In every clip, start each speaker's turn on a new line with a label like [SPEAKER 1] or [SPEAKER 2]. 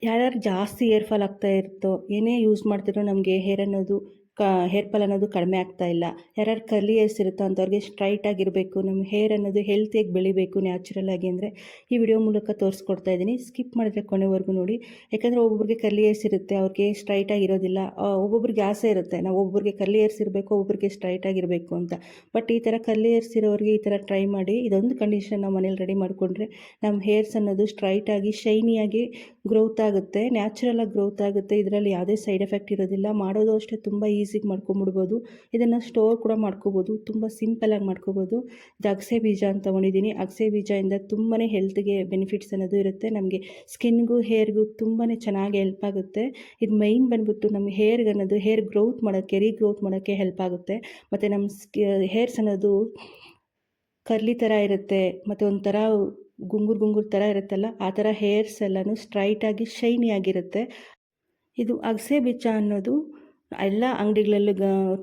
[SPEAKER 1] ಯಾರ್ಯಾರು ಜಾಸ್ತಿ hair fall ಆಗ್ತಾ ಇರುತ್ತೋ, ಏನೇ ಯೂಸ್ ಮಾಡ್ತಿರೋ ನಮಗೆ ಹೇರ್ ಫಾಲ್ ಅನ್ನೋದು ಕಡಿಮೆ ಆಗ್ತಾ ಇಲ್ಲ. ಯಾರ್ಯಾರು ಕರ್ಲಿ ಹೇರ್ಸ್ ಇರುತ್ತೋ ಅಂಥವ್ರಿಗೆ ಸ್ಟ್ರೈಟ್ ಆಗಿರಬೇಕು, ನಮ್ಮ ಹೇರ್ ಅನ್ನೋದು ಹೆಲ್ತಿಯಾಗಿ ಬೆಳಿಬೇಕು ನ್ಯಾಚುರಲ್ ಆಗಿ ಅಂದರೆ ಈ ವಿಡಿಯೋ ಮೂಲಕ ತೋರಿಸ್ಕೊಡ್ತಾ ಇದ್ದೀನಿ. ಸ್ಕಿಪ್ ಮಾಡಿದ್ರೆ ಕೊನೆವರೆಗೂ ನೋಡಿ. ಯಾಕಂದರೆ ಒಬ್ಬೊಬ್ಬರಿಗೆ ಕರ್ಲಿ ಹೇರ್ಸ್ ಇರುತ್ತೆ, ಅವ್ರಿಗೆ ಸ್ಟ್ರೈಟ್ ಆಗಿರೋದಿಲ್ಲ. ಒಬ್ಬೊಬ್ರಿಗೆ ಆಸೆ ಇರುತ್ತೆ, ನಾವು ಒಬ್ಬರಿಗೆ ಕರ್ಲಿ ಹೇರ್ಸ್ ಇರಬೇಕು, ಒಬ್ಬರಿಗೆ ಸ್ಟ್ರೈಟ್ ಆಗಿರಬೇಕು ಅಂತ. ಬಟ್ ಈ ಥರ ಕರ್ಲಿ ಹೇರ್ಸ್ ಇರೋರಿಗೆ ಈ ಥರ ಟ್ರೈ ಮಾಡಿ. ಇದೊಂದು ಕಂಡೀಷನ್ ನಾವು ಮನೇಲಿ ರೆಡಿ ಮಾಡಿಕೊಂಡ್ರೆ ನಮ್ಮ ಹೇರ್ಸ್ ಅನ್ನೋದು ಸ್ಟ್ರೈಟ್ ಆಗಿ ಶೈನಿಯಾಗಿ ಗ್ರೋತ್ ಆಗುತ್ತೆ, ನ್ಯಾಚುರಲ್ ಆಗಿ ಗ್ರೋತ್ ಆಗುತ್ತೆ. ಇದರಲ್ಲಿ ಯಾವುದೇ ಸೈಡ್ ಎಫೆಕ್ಟ್ ಇರೋದಿಲ್ಲ. ಮಾಡೋದು ಅಷ್ಟೇ ತುಂಬ ಈಸಿಗೆ ಮಾಡ್ಕೊಂಬಿಡ್ಬೋದು. ಇದನ್ನು ಸ್ಟೋರ್ ಕೂಡ ಮಾಡ್ಕೋಬೋದು, ತುಂಬ ಸಿಂಪಲಾಗಿ ಮಾಡ್ಕೋಬೋದು. ಇದು ಅಗಸೆ ಬೀಜ ಅಂತ ತೊಗೊಂಡಿದ್ದೀನಿ. ಅಗಸೆ ಬೀಜದಿಂದ ತುಂಬಾ ಹೆಲ್ತ್ಗೆ ಬೆನಿಫಿಟ್ಸ್ ಅನ್ನೋದು ಇರುತ್ತೆ. ನಮಗೆ ಸ್ಕಿನ್ಗೂ ಹೇರ್ಗೂ ತುಂಬಾ ಚೆನ್ನಾಗಿ ಹೆಲ್ಪ್ ಆಗುತ್ತೆ. ಇದು ಮೈನ್ ಬಂದ್ಬಿಟ್ಟು ನಮ್ಮ ಹೇರ್ಗೆ ಅನ್ನೋದು ಹೇರ್ ಗ್ರೋತ್ ಮಾಡೋಕ್ಕೆ, ರೀಗ್ರೋತ್ ಮಾಡೋಕ್ಕೆ ಹೆಲ್ಪ್ ಆಗುತ್ತೆ. ಮತ್ತು ನಮ್ಮ ಹೇರ್ಸ್ ಅನ್ನೋದು ಕರ್ಲಿ ಥರ ಇರುತ್ತೆ, ಮತ್ತು ಒಂಥರ ಗುಂಗುರು ಥರ ಇರುತ್ತಲ್ಲ, ಆ ಥರ ಹೇರ್ಸ್ ಎಲ್ಲನೂ ಸ್ಟ್ರೈಟಾಗಿ ಶೈನಿ ಆಗಿರುತ್ತೆ. ಇದು ಅಗಸೆ ಬೀಜ ಅನ್ನೋದು ಎಲ್ಲ ಅಂಗಡಿಗಳಲ್ಲೂ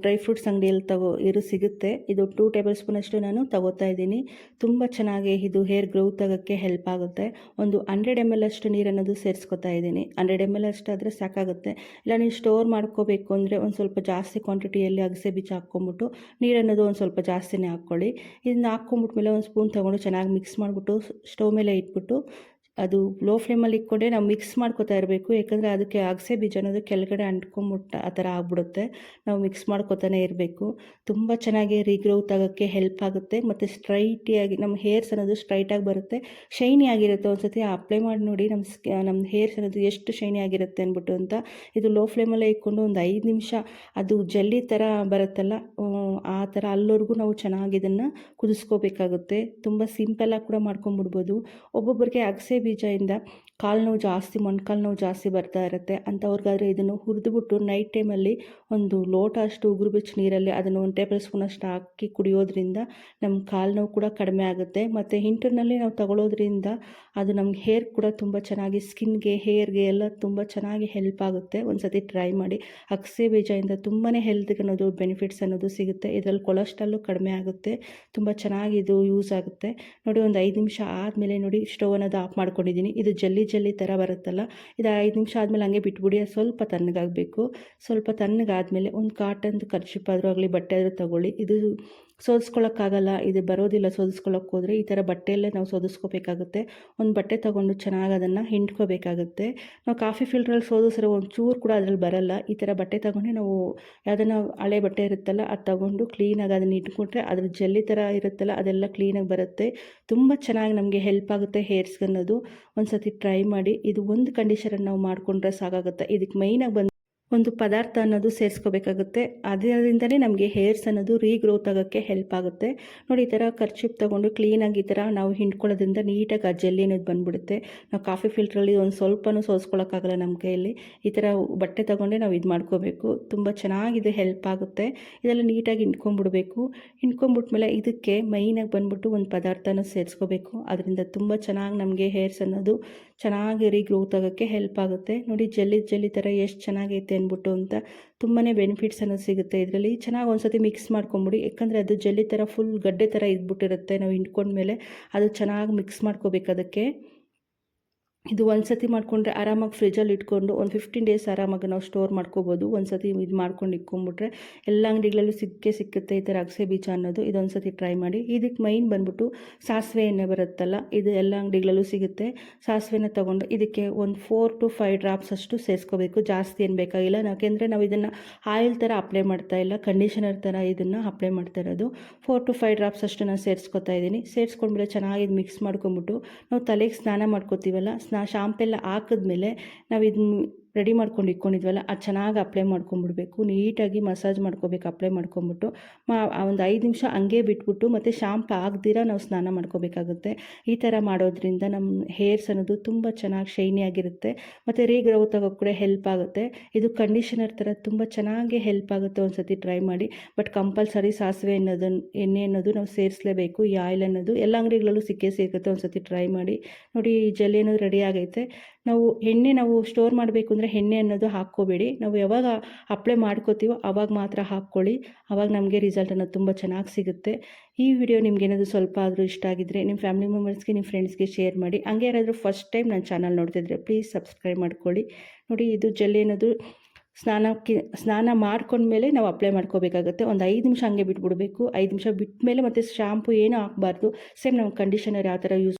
[SPEAKER 1] ಡ್ರೈ ಫ್ರೂಟ್ಸ್ ಅಂಗಡಿಯಲ್ಲಿ ಸಿಗುತ್ತೆ. ಇದು 2 ಟೇಬಲ್ ಸ್ಪೂನಷ್ಟು ನಾನು ತಗೋತಾ ಇದ್ದೀನಿ. ತುಂಬ ಚೆನ್ನಾಗಿ ಇದು ಹೇರ್ ಗ್ರೋತ್ ಆಗೋಕ್ಕೆ ಹೆಲ್ಪ್ ಆಗುತ್ತೆ. ಒಂದು 100 ml ಅಷ್ಟು ನೀರನ್ನೋದು ಸೇರಿಸ್ಕೊತಾ ಇದ್ದೀನಿ. 100 ml ಅಷ್ಟಾದರೆ ಸಾಕಾಗುತ್ತೆ. ಇಲ್ಲ ನೀವು ಸ್ಟೋರ್ ಮಾಡ್ಕೋಬೇಕು ಅಂದರೆ ಒಂದು ಸ್ವಲ್ಪ ಜಾಸ್ತಿ ಕ್ವಾಂಟಿಟಿಯಲ್ಲಿ ಅಗಸೆ ಬೀಜ ಹಾಕ್ಕೊಂಬಿಟ್ಟು ನೀರನ್ನೋದು ಒಂದು ಸ್ವಲ್ಪ ಜಾಸ್ತಿನೇ ಹಾಕ್ಕೊಳ್ಳಿ. ಇದನ್ನ ಹಾಕ್ಕೊಂಬಿಟ್ಮೇಲೆ ಒಂದು ಸ್ಪೂನ್ ತೊಗೊಂಡು ಚೆನ್ನಾಗಿ ಮಿಕ್ಸ್ ಮಾಡಿಬಿಟ್ಟು ಸ್ಟವ್ ಮೇಲೆ ಇಟ್ಬಿಟ್ಟು ಅದು ಲೋ ಫ್ಲೇಮಲ್ಲಿ ಇಟ್ಕೊಂಡೆ ನಾವು ಮಿಕ್ಸ್ ಮಾಡ್ಕೊತಾ ಇರಬೇಕು. ಯಾಕಂದರೆ ಅದಕ್ಕೆ ಅಗಸೆ ಬೀಜ ಅನ್ನೋದು ಕೆಳಗಡೆ ಅಂಟ್ಕೊಂಬಿಟ್ಟು ಆ ಥರ ಆಗ್ಬಿಡುತ್ತೆ. ನಾವು ಮಿಕ್ಸ್ ಮಾಡ್ಕೊತಾನೆ ಇರಬೇಕು. ತುಂಬ ಚೆನ್ನಾಗಿ ರೀಗ್ರೋತ್ ಆಗೋಕ್ಕೆ ಹೆಲ್ಪ್ ಆಗುತ್ತೆ. ಮತ್ತು ಸ್ಟ್ರೈಟಿಯಾಗಿ ನಮ್ಮ ಹೇರ್ಸ್ ಅನ್ನೋದು ಸ್ಟ್ರೈಟಾಗಿ ಬರುತ್ತೆ, ಶೈನಿ ಆಗಿರುತ್ತೆ. ಒಂದು ಸತಿ ಅಪ್ಲೈ ಮಾಡಿ ನೋಡಿ ನಮ್ಮ ಹೇರ್ಸ್ ಅನ್ನೋದು ಎಷ್ಟು ಶೈನಿ ಆಗಿರುತ್ತೆ ಅಂದ್ಬಿಟ್ಟು ಅಂತ. ಇದು ಲೋ ಫ್ಲೇಮಲ್ಲೇ ಇಟ್ಕೊಂಡು ಒಂದು 5 ನಿಮಿಷ ಅದು ಜಲ್ಲಿ ಥರ ಬರುತ್ತಲ್ಲ, ಆ ಥರ ಅಲ್ಲಿವರೆಗೂ ನಾವು ಚೆನ್ನಾಗಿ ಇದನ್ನು ಕುದಿಸ್ಕೋಬೇಕಾಗುತ್ತೆ. ತುಂಬ ಸಿಂಪಲಾಗಿ ಕೂಡ ಮಾಡ್ಕೊಂಬಿಡ್ಬೋದು. ಒಬ್ಬೊಬ್ಬರಿಗೆ ಅಗಸೆ ಬೀಜದಿಂದ ಕಾಲು ನೋವು ಜಾಸ್ತಿ, ಮೊಣಕಾಲು ನೋವು ಜಾಸ್ತಿ ಬರ್ತಾ ಇರುತ್ತೆ. ಅಂಥವ್ರಿಗಾದರೆ ಇದನ್ನು ಹುರಿದುಬಿಟ್ಟು ನೈಟ್ ಟೈಮಲ್ಲಿ ಒಂದು ಲೋಟ ಅಷ್ಟು ಉಗುರು ಬೆಚ್ಚ ನೀರಲ್ಲಿ ಅದನ್ನು 1 ಟೇಬಲ್ ಸ್ಪೂನ್ ಅಷ್ಟು ಹಾಕಿ ಕುಡಿಯೋದ್ರಿಂದ ನಮ್ಮ ಕಾಲು ನೋವು ಕೂಡ ಕಡಿಮೆ ಆಗುತ್ತೆ. ಮತ್ತು ಇಂಟರ್ನಲ್ಲಿ ನಾವು ತಗೊಳ್ಳೋದ್ರಿಂದ ಅದು ನಮ್ಗೆ ಹೇರ್ ಕೂಡ ತುಂಬ ಚೆನ್ನಾಗಿ ಸ್ಕಿನ್ಗೆ, ಹೇರ್ಗೆ ಎಲ್ಲ ತುಂಬ ಚೆನ್ನಾಗಿ ಹೆಲ್ಪ್ ಆಗುತ್ತೆ. ಒಂದು ಸತಿ ಟ್ರೈ ಮಾಡಿ. ಅಗಸೆ ಬೀಜದಿಂದ ತುಂಬಾ ಹೆಲ್ತ್ಗೆ ಅನ್ನೋದು ಬೆನಿಫಿಟ್ಸ್ ಅನ್ನೋದು ಸಿಗುತ್ತೆ. ಇದರಲ್ಲಿ ಕೊಲೆಸ್ಟ್ರಾಲು ಕಡಿಮೆ ಆಗುತ್ತೆ. ತುಂಬ ಚೆನ್ನಾಗಿ ಇದು ಯೂಸ್ ಆಗುತ್ತೆ. ನೋಡಿ, ಒಂದು 5 ನಿಮಿಷ ಆದಮೇಲೆ ನೋಡಿ ಸ್ಟವ್ ಅನ್ನೋದು ಆಫ್ ಮಾಡ್ಕೊಂಡಿದ್ದೀನಿ. ಇದು ಜಲ್ಲಿ ಥರ ಬರುತ್ತಲ್ಲ, ಇದು 5 ನಿಮಿಷ ಆದಮೇಲೆ ಹಂಗೆ ಬಿಟ್ಬಿಡಿ. ಅದು ಸ್ವಲ್ಪ ತಣ್ಣಗಾಗಬೇಕು. ಸ್ವಲ್ಪ ತಣ್ಣಗಾದಮೇಲೆ ಒಂದು ಕಾಟನ್ದು ಕರ್ಚಿಪ್ ಆದರೂ ಆಗಲಿ, ಬಟ್ಟೆ ಆದರೂ ತೊಗೊಳ್ಳಿ. ಇದು ಸೋದಿಸ್ಕೊಳ್ಳೋಕ್ಕಾಗಲ್ಲ, ಇದು ಬರೋದಿಲ್ಲ ಸೋದಿಸ್ಕೊಳ್ಳೋಕೆ ಹೋದರೆ. ಈ ಥರ ಬಟ್ಟೆಯಲ್ಲೇ ನಾವು ಸೋದಿಸ್ಕೋಬೇಕಾಗುತ್ತೆ. ಒಂದು ಬಟ್ಟೆ ತೊಗೊಂಡು ಚೆನ್ನಾಗಿ ಅದನ್ನು ಹಿಂಡ್ಕೋಬೇಕಾಗುತ್ತೆ. ನಾವು ಕಾಫಿ ಫಿಲ್ಟ್ರಲ್ಲಿ ಸೋದಿಸ್ರೆ ಒಂಚೂರು ಕೂಡ ಅದರಲ್ಲಿ ಬರಲ್ಲ. ಈ ಥರ ಬಟ್ಟೆ ತೊಗೊಂಡು ನಾವು ಯಾವುದನ್ನ ಹಳೆ ಬಟ್ಟೆ ಇರುತ್ತಲ್ಲ ಅದು ತೊಗೊಂಡು ಕ್ಲೀನಾಗಿ ಅದನ್ನು ಇಟ್ಕೊಂಡ್ರೆ ಅದ್ರ ಜಲ್ಲಿ ಥರ ಇರುತ್ತಲ್ಲ ಅದೆಲ್ಲ ಕ್ಲೀನಾಗಿ ಬರುತ್ತೆ. ತುಂಬ ಚೆನ್ನಾಗಿ ನಮಗೆ ಹೆಲ್ಪ್ ಆಗುತ್ತೆ ಹೇರ್ಸ್ಗೆ ಅನ್ನೋದು. ಒಂದು ಸತಿ ಟ್ರೈ ಮಾಡಿ. ಇದು ಒಂದು ಕಂಡೀಷನನ್ನು ನಾವು ಮಾಡಿಕೊಂಡ್ರೆ ಸಾಕಾಗುತ್ತೆ. ಇದಕ್ಕೆ ಮೈನಾಗಿ ಬಂದು ಒಂದು ಪದಾರ್ಥ ಅನ್ನೋದು ಸೇರಿಸ್ಕೋಬೇಕಾಗುತ್ತೆ. ಅದರಿಂದಲೇ ನಮಗೆ ಹೇರ್ಸ್ ಅನ್ನೋದು ರೀಗ್ರೋತ್ ಆಗೋಕ್ಕೆ ಹೆಲ್ಪ್ ಆಗುತ್ತೆ. ನೋಡಿ, ಈ ಥರ ಕರ್ಚಿಪ್ ತೊಗೊಂಡು ಕ್ಲೀನಾಗಿ ಈ ಥರ ನಾವು ಹಿಂಡ್ಕೊಳ್ಳೋದ್ರಿಂದ ನೀಟಾಗಿ ಆ ಜೆಲ್ಲಿ ಅನ್ನೋದು ಬಂದುಬಿಡುತ್ತೆ. ನಾವು ಕಾಫಿ ಫಿಲ್ಟ್ರಲ್ಲಿ ಒಂದು ಸ್ವಲ್ಪನೂ ಸೋಸ್ಕೊಳ್ಳೋಕ್ಕಾಗಲ್ಲ ನಮ್ಮ ಕೈಯಲ್ಲಿ. ಈ ಥರ ಬಟ್ಟೆ ತೊಗೊಂಡೆ ನಾವು ಇದು ಮಾಡ್ಕೋಬೇಕು. ತುಂಬ ಚೆನ್ನಾಗಿದೆ, ಹೆಲ್ಪ್ ಆಗುತ್ತೆ. ಇದೆಲ್ಲ ನೀಟಾಗಿ ಹಿಂಡ್ಕೊಂಡ್ಬಿಡ್ಬೇಕು. ಹಿಂಡ್ಕೊಂಡ್ಬಿಟ್ಮೇಲೆ ಇದಕ್ಕೆ ಮೈನಾಗಿ ಬಂದುಬಿಟ್ಟು ಒಂದು ಪದಾರ್ಥನ ಸೇರಿಸ್ಕೋಬೇಕು. ಅದರಿಂದ ತುಂಬ ಚೆನ್ನಾಗಿ ನಮಗೆ ಹೇರ್ಸ್ ಅನ್ನೋದು ಚೆನ್ನಾಗಿ ರೀಗ್ರೋತ್ ಆಗೋಕ್ಕೆ ಹೆಲ್ಪ್ ಆಗುತ್ತೆ. ನೋಡಿ, ಜಲ್ಲಿ ಥರ ಎಷ್ಟು ಚೆನ್ನಾಗೈತೆ ಅಂದ್ಬಿಟ್ಟು ಅಂತ. ತುಂಬಾ ಬೆನಿಫಿಟ್ಸ್ ಅನ್ನೋದು ಸಿಗುತ್ತೆ ಇದರಲ್ಲಿ. ಚೆನ್ನಾಗಿ ಒಂದು ಸತಿ ಮಿಕ್ಸ್ ಮಾಡ್ಕೊಂಬಿಡಿ. ಯಾಕಂದರೆ ಅದು ಜಲ್ಲಿ ಥರ ಫುಲ್ ಗಡ್ಡೆ ಥರ ಇದ್ಬಿಟ್ಟಿರುತ್ತೆ. ನಾವು ಹಿಂಡ್ಕೊಂಡ್ಮೇಲೆ ಅದು ಚೆನ್ನಾಗಿ ಮಿಕ್ಸ್ ಮಾಡ್ಕೋಬೇಕು ಅದಕ್ಕೆ. ಇದು ಒಂದು ಸತಿ ಮಾಡಿಕೊಂಡ್ರೆ ಆರಾಮಾಗಿ ಫ್ರಿಜ್ಜಲ್ಲಿ ಇಟ್ಕೊಂಡು ಒಂದು 15 ಡೇಸ್ ಆರಾಮಾಗಿ ನಾವು ಸ್ಟೋರ್ ಮಾಡ್ಕೋಬೋದು. ಒಂದು ಸತಿ ಇದು ಮಾಡ್ಕೊಂಡು ಇಟ್ಕೊಂಡ್ಬಿಟ್ರೆ ಎಲ್ಲ ಅಂಗಡಿಗಳಲ್ಲೂ ಸಿಗುತ್ತೆ ಈ ಥರ ಅಗಸೆ ಬೀಜ ಅನ್ನೋದು. ಇದೊಂದು ಸತಿ ಟ್ರೈ ಮಾಡಿ. ಇದಕ್ಕೆ ಮೈನ್ ಬಂದ್ಬಿಟ್ಟು ಸಾಸಿವೆ ಎಣ್ಣೆ ಬರುತ್ತಲ್ಲ, ಇದು ಎಲ್ಲ ಅಂಗಡಿಗಳಲ್ಲೂ ಸಿಗುತ್ತೆ. ಸಾಸಿವೆನ ತೊಗೊಂಡು ಇದಕ್ಕೆ ಒಂದು 4 to 5 ಡ್ರಾಪ್ಸ್ ಅಷ್ಟು ಸೇರಿಸ್ಕೋಬೇಕು. ಜಾಸ್ತಿ ಏನು ಬೇಕಾಗಿಲ್ಲ. ಯಾಕೆಂದರೆ ನಾವು ಇದನ್ನು ಆಯಿಲ್ ಥರ ಅಪ್ಲೈ ಮಾಡ್ತಾ ಇಲ್ಲ, ಕಂಡೀಷನರ್ ಥರ ಇದನ್ನು ಅಪ್ಲೈ ಮಾಡ್ತಾ ಇರೋದು. 4 to 5 ಡ್ರಾಪ್ಸ್ ಅಷ್ಟು ನಾನು ಸೇರಿಸ್ಕೊತಾ ಇದ್ದೀನಿ. ಸೇರಿಸ್ಕೊಂಡ್ಮೇಲೆ ಚೆನ್ನಾಗಿ ಇದು ಮಿಕ್ಸ್ ಮಾಡ್ಕೊಂಬಿಟ್ಟು ನಾವು ತಲೆಗೆ ಸ್ನಾನ ಮಾಡ್ಕೋತೀವಲ್ಲ, ಶಾಂಪೆಲ್ಲ ಹಾಕಿದ್ಮೇಲೆ ನಾವು ಇದನ್ನ ರೆಡಿ ಮಾಡ್ಕೊಂಡು ಇಟ್ಕೊಂಡಿದ್ವಲ್ಲ ಅದು ಚೆನ್ನಾಗಿ ಅಪ್ಲೈ ಮಾಡ್ಕೊಂಬಿಡ್ಬೇಕು. ನೀಟಾಗಿ ಮಸಾಜ್ ಮಾಡ್ಕೋಬೇಕು. ಅಪ್ಲೈ ಮಾಡ್ಕೊಂಬಿಟ್ಟು ಒಂದು 5 ನಿಮಿಷ ಹಂಗೆ ಬಿಟ್ಬಿಟ್ಟು ಮತ್ತು ಶಾಂಪು ಹಾಕ್ದಿರ ನಾವು ಸ್ನಾನ ಮಾಡ್ಕೋಬೇಕಾಗುತ್ತೆ. ಈ ಥರ ಮಾಡೋದ್ರಿಂದ ನಮ್ಮ ಹೇರ್ಸ್ ಅನ್ನೋದು ತುಂಬ ಚೆನ್ನಾಗಿ ಶೈನಿ ಆಗಿರುತ್ತೆ. ಮತ್ತು ರೀಗ್ರೋತ್ ಆಗೋಕ್ಕೆ ಕೂಡ ಹೆಲ್ಪ್ ಆಗುತ್ತೆ. ಇದು ಕಂಡೀಷನರ್ ಥರ ತುಂಬ ಚೆನ್ನಾಗಿ ಹೆಲ್ಪ್ ಆಗುತ್ತೆ. ಒಂದು ಸತಿ ಟ್ರೈ ಮಾಡಿ. ಬಟ್ ಕಂಪಲ್ಸರಿ ಸಾಸಿವೆ ಎಣ್ಣೆ ಅನ್ನೋದು ನಾವು ಸೇರಿಸಲೇಬೇಕು. ಈ ಆಯಿಲ್ ಅನ್ನೋದು ಎಲ್ಲ ಅಂಗಡಿಗಳಲ್ಲೂ ಸಿಕ್ಕೇ ಸಿಗುತ್ತೆ. ಒಂದು ಸತಿ ಟ್ರೈ ಮಾಡಿ. ನೋಡಿ, ಈ ಜೆಲ್ಲಿ ಅನ್ನೋದು ರೆಡಿ ಆಗೈತೆ. ನಾವು ಎಣ್ಣೆ ನಾವು ಸ್ಟೋರ್ ಮಾಡಬೇಕು ಅಂದರೆ ಎಣ್ಣೆ ಅನ್ನೋದು ಹಾಕ್ಕೋಬೇಡಿ. ನಾವು ಯಾವಾಗ ಅಪ್ಲೈ ಮಾಡ್ಕೋತೀವೋ ಆವಾಗ ಮಾತ್ರ ಹಾಕ್ಕೊಳ್ಳಿ. ಆವಾಗ ನಮಗೆ ರಿಸಲ್ಟ್ ಅನ್ನೋದು ತುಂಬ ಚೆನ್ನಾಗಿ ಸಿಗುತ್ತೆ. ಈ ವಿಡಿಯೋ ನಿಮ್ಗೇನಾದರೂ ಸ್ವಲ್ಪ ಆದರೂ ಇಷ್ಟ ಆಗಿದ್ದರೆ ನಿಮ್ಮ ಫ್ಯಾಮಿಲಿ ಮೆಂಬರ್ಸ್ಗೆ, ನಿಮ್ಮ ಫ್ರೆಂಡ್ಸ್ಗೆ ಶೇರ್ ಮಾಡಿ. ಹಂಗೆ ಯಾರಾದರೂ ಫಸ್ಟ್ ಟೈಮ್ ನನ್ನ ಚಾನಲ್ ನೋಡ್ತಿದ್ರೆ ಪ್ಲೀಸ್ ಸಬ್ಸ್ಕ್ರೈಬ್ ಮಾಡ್ಕೊಳ್ಳಿ. ನೋಡಿ, ಇದು ಜೆಲ್ ಅನ್ನೋದು ಸ್ನಾನ ಮಾಡ್ಕೊಂಡ್ಮೇಲೆ ನಾವು ಅಪ್ಲೈ ಮಾಡ್ಕೋಬೇಕಾಗುತ್ತೆ. ಒಂದು 5 ನಿಮಿಷ ಹಂಗೆ ಬಿಟ್ಬಿಡಬೇಕು. 5 ನಿಮಿಷ ಬಿಟ್ಟ ಮೇಲೆ ಮತ್ತೆ ಶಾಂಪು ಏನೂ ಹಾಕಬಾರ್ದು. ಸೇಮ್ ನಾವು ಕಂಡೀಷನರ್ ಯಾವ ಥರ ಯೂಸ್